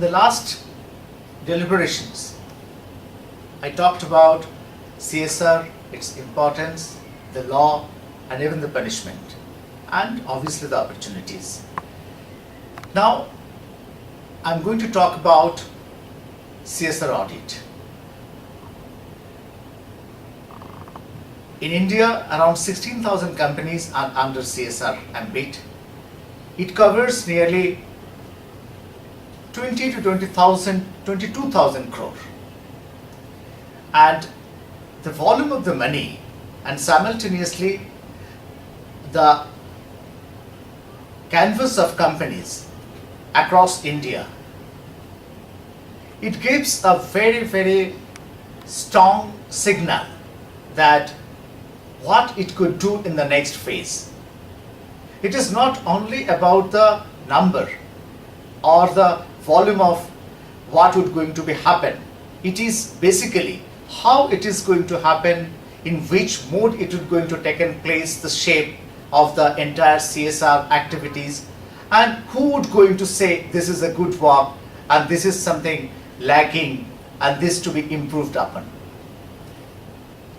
the last deliberations, I talked about CSR, its importance, the law, and even the punishment, and obviously the opportunities. Now, I'm going to talk about CSR audit. In India, around 16,000 companies are under CSR ambit. It covers nearly 20 to 22,000 crore. And the volume of the money and simultaneously the canvas of companies across India, it gives a very, very strong signal that what it could do in the next phase. It is not only about the number or the volume of what would going to be happen. It is basically how it is going to happen, in which mode it is going to take in place, the shape of the entire CSR activities, and who would going to say this is a good work and this is something lacking and this to be improved upon.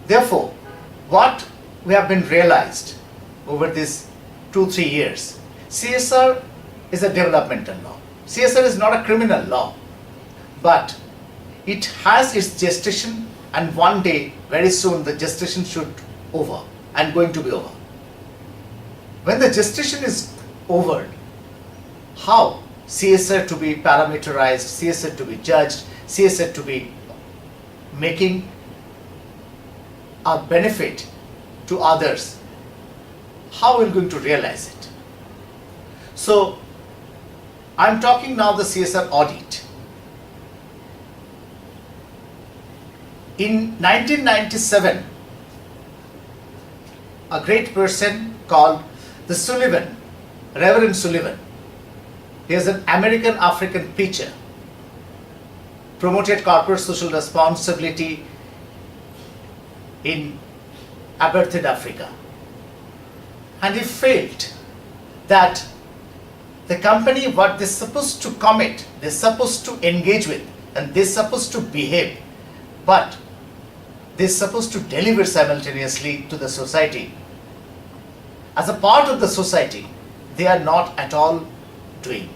Therefore, what we have been realized over these 2-3 years, CSR is a developmental law. CSR is not a criminal law, but it has its gestation, and one day, very soon, the gestation should over and going to be over. When the gestation is over, how CSR to be parameterized, CSR to be judged, CSR to be making a benefit to others, how are we going to realize it? So, I'm talking now the CSR audit. In 1997, a great person called the Sullivan, Reverend Sullivan, he is an American African preacher, promoted corporate social responsibility in apartheid Africa. And he felt that the company, what they're supposed to commit, they're supposed to engage with, and they're supposed to behave, but they're supposed to deliver simultaneously to the society. As a part of the society, they are not at all doing.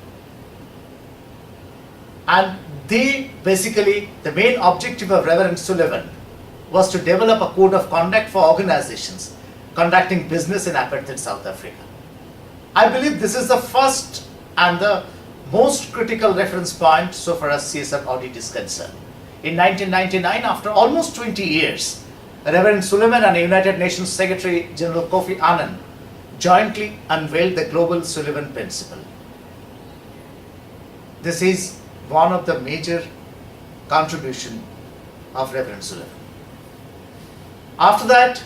And they basically, the main objective of Reverend Sullivan was to develop a code of conduct for organizations conducting business in apartheid South Africa. I believe this is the first and the most critical reference point so far as CSR audit is concerned. In 1999, after almost 20 years, Reverend Sullivan and United Nations Secretary General Kofi Annan jointly unveiled the Global Sullivan Principle. This is one of the major contributions of Reverend Sullivan. After that,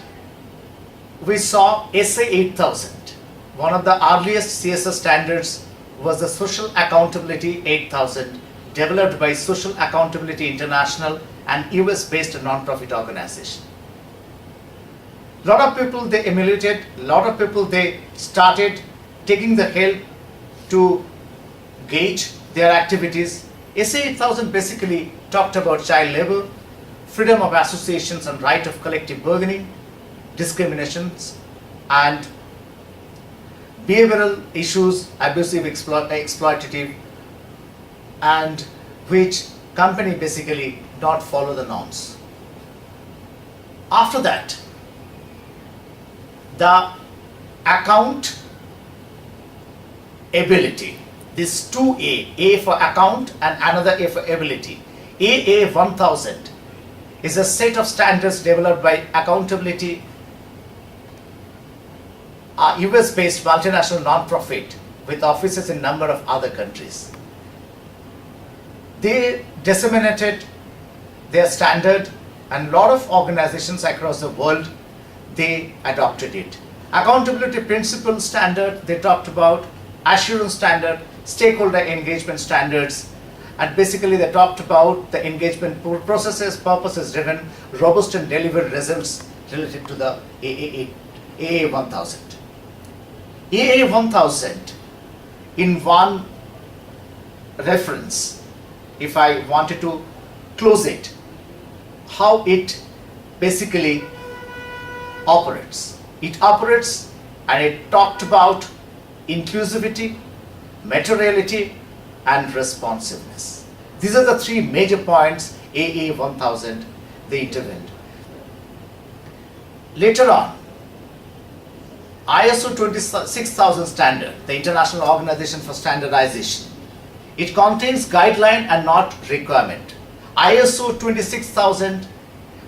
we saw SA 8000. One of the earliest CSR standards was the Social Accountability 8000, developed by Social Accountability International, an US-based non-profit organization. A lot of people they emulated, a lot of people they started taking the help to gauge their activities. SA 8000 basically talked about child labor, freedom of associations and right of collective bargaining, discriminations, and behavioral issues, abusive, exploitative, and which company basically not follow the norms. After that, the account ability, this 2A, A for account and another A for ability. AA 1000 is a set of standards developed by accountability, a US-based multinational non-profit with offices in a number of other countries. They disseminated their standard, and a lot of organizations across the world, they adopted it. Accountability principle standard, they talked about assurance standard, stakeholder engagement standards, and basically they talked about the engagement processes, purposes driven, robust and delivered results related to the AA 1000. AA 1000 in one reference if I wanted to close it, how it basically operates. It operates, and it talked about inclusivity, materiality, and responsiveness. These are the three major points AA 1000 they intervened. Later on, ISO 26000 standard, the International Organization for Standardization, it contains guideline and not requirement. ISO 26000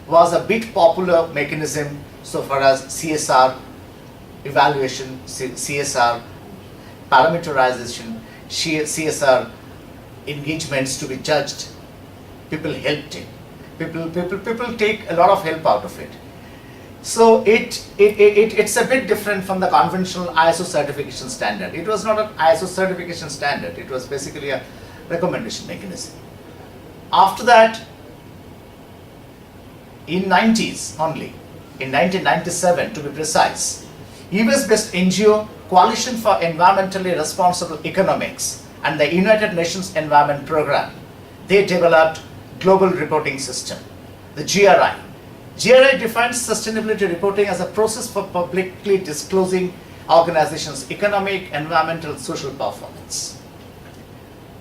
was a bit popular mechanism so far as CSR evaluation, CSR parameterization, CSR engagements to be judged. People helped it. People take a lot of help out of it. So it's a bit different from the conventional ISO certification standard. It was not an ISO certification standard. It was basically a recommendation mechanism. After that, in 90s only, in 1997 to be precise, US-based NGO Coalition for Environmentally Responsible Economics and the United Nations Environment Programme, they developed global reporting system, the GRI. GRI defines sustainability reporting as a process for publicly disclosing organizations' economic, environmental, social performance.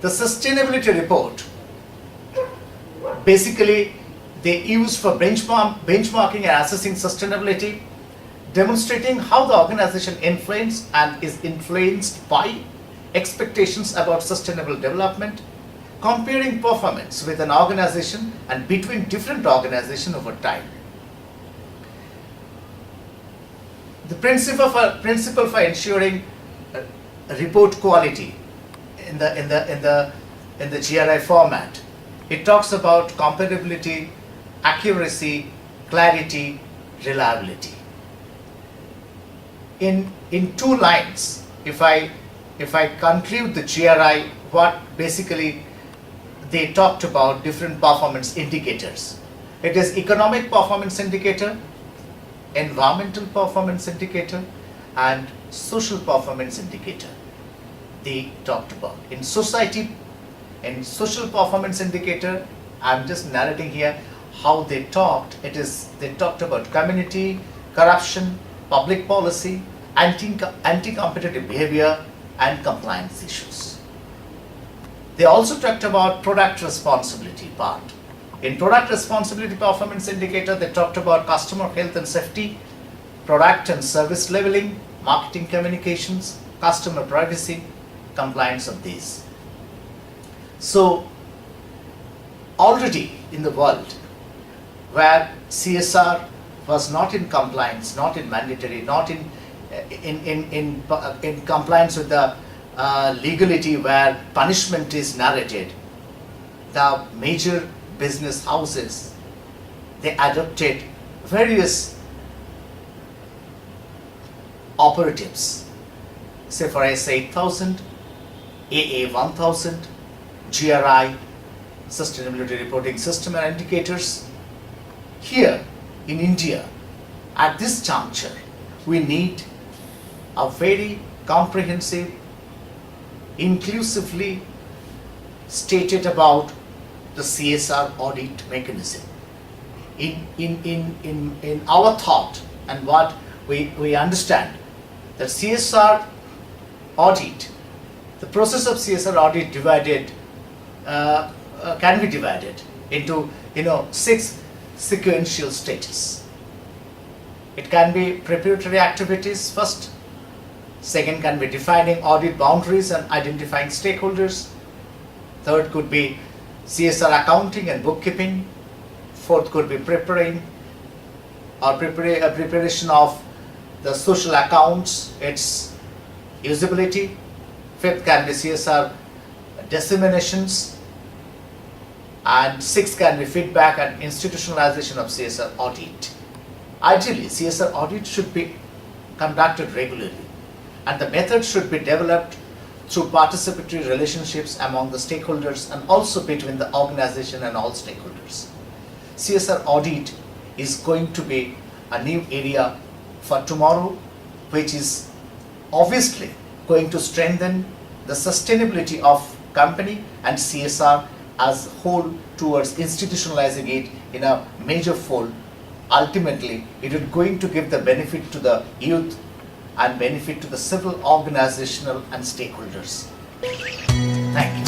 The sustainability report, basically they use for benchmarking and assessing sustainability, demonstrating how the organization is influenced by expectations about sustainable development, comparing performance with an organization and between different organizations over time. The principle for ensuring report quality in the GRI format, it talks about comparability, accuracy, clarity, reliability. In 2 lines, if I conclude the GRI, what basically they talked about different performance indicators. It is economic performance indicator, environmental performance indicator, and social performance indicator they talked about. In society, in social performance indicator, I'm just narrating here how they talked. They talked about community, corruption, public policy, anti-competitive behavior, and compliance issues. They also talked about product responsibility part. In product responsibility performance indicator, they talked about customer health and safety, product and service leveling, marketing communications, customer privacy, compliance of these. So already in the world where CSR was not in compliance, not in mandatory, not in compliance with the legality where punishment is narrated, the major business houses, they adopted various operatives, say for SA 8000, AA 1000, GRI, Sustainability Reporting System and Indicators. Here in India, at this juncture, we need a very comprehensive, inclusively stated about the CSR audit mechanism. In our thought and what we understand, that CSR audit, the process of CSR audit can be divided into 6 sequential stages. It can be preparatory activities first. Second can be defining audit boundaries and identifying stakeholders. Third could be CSR accounting and bookkeeping. Fourth could be preparation of the social accounts, its usability. Fifth can be CSR disseminations. And sixth can be feedback and institutionalization of CSR audit. Ideally, CSR audit should be conducted regularly, and the method should be developed through participatory relationships among the stakeholders and also between the organization and all stakeholders. CSR audit is going to be a new area for tomorrow, which is obviously going to strengthen the sustainability of company and CSR as a whole towards institutionalizing it in a major fold, ultimately it is going to give the benefit to the youth and benefit to the civil, organizational and stakeholders. Thank you.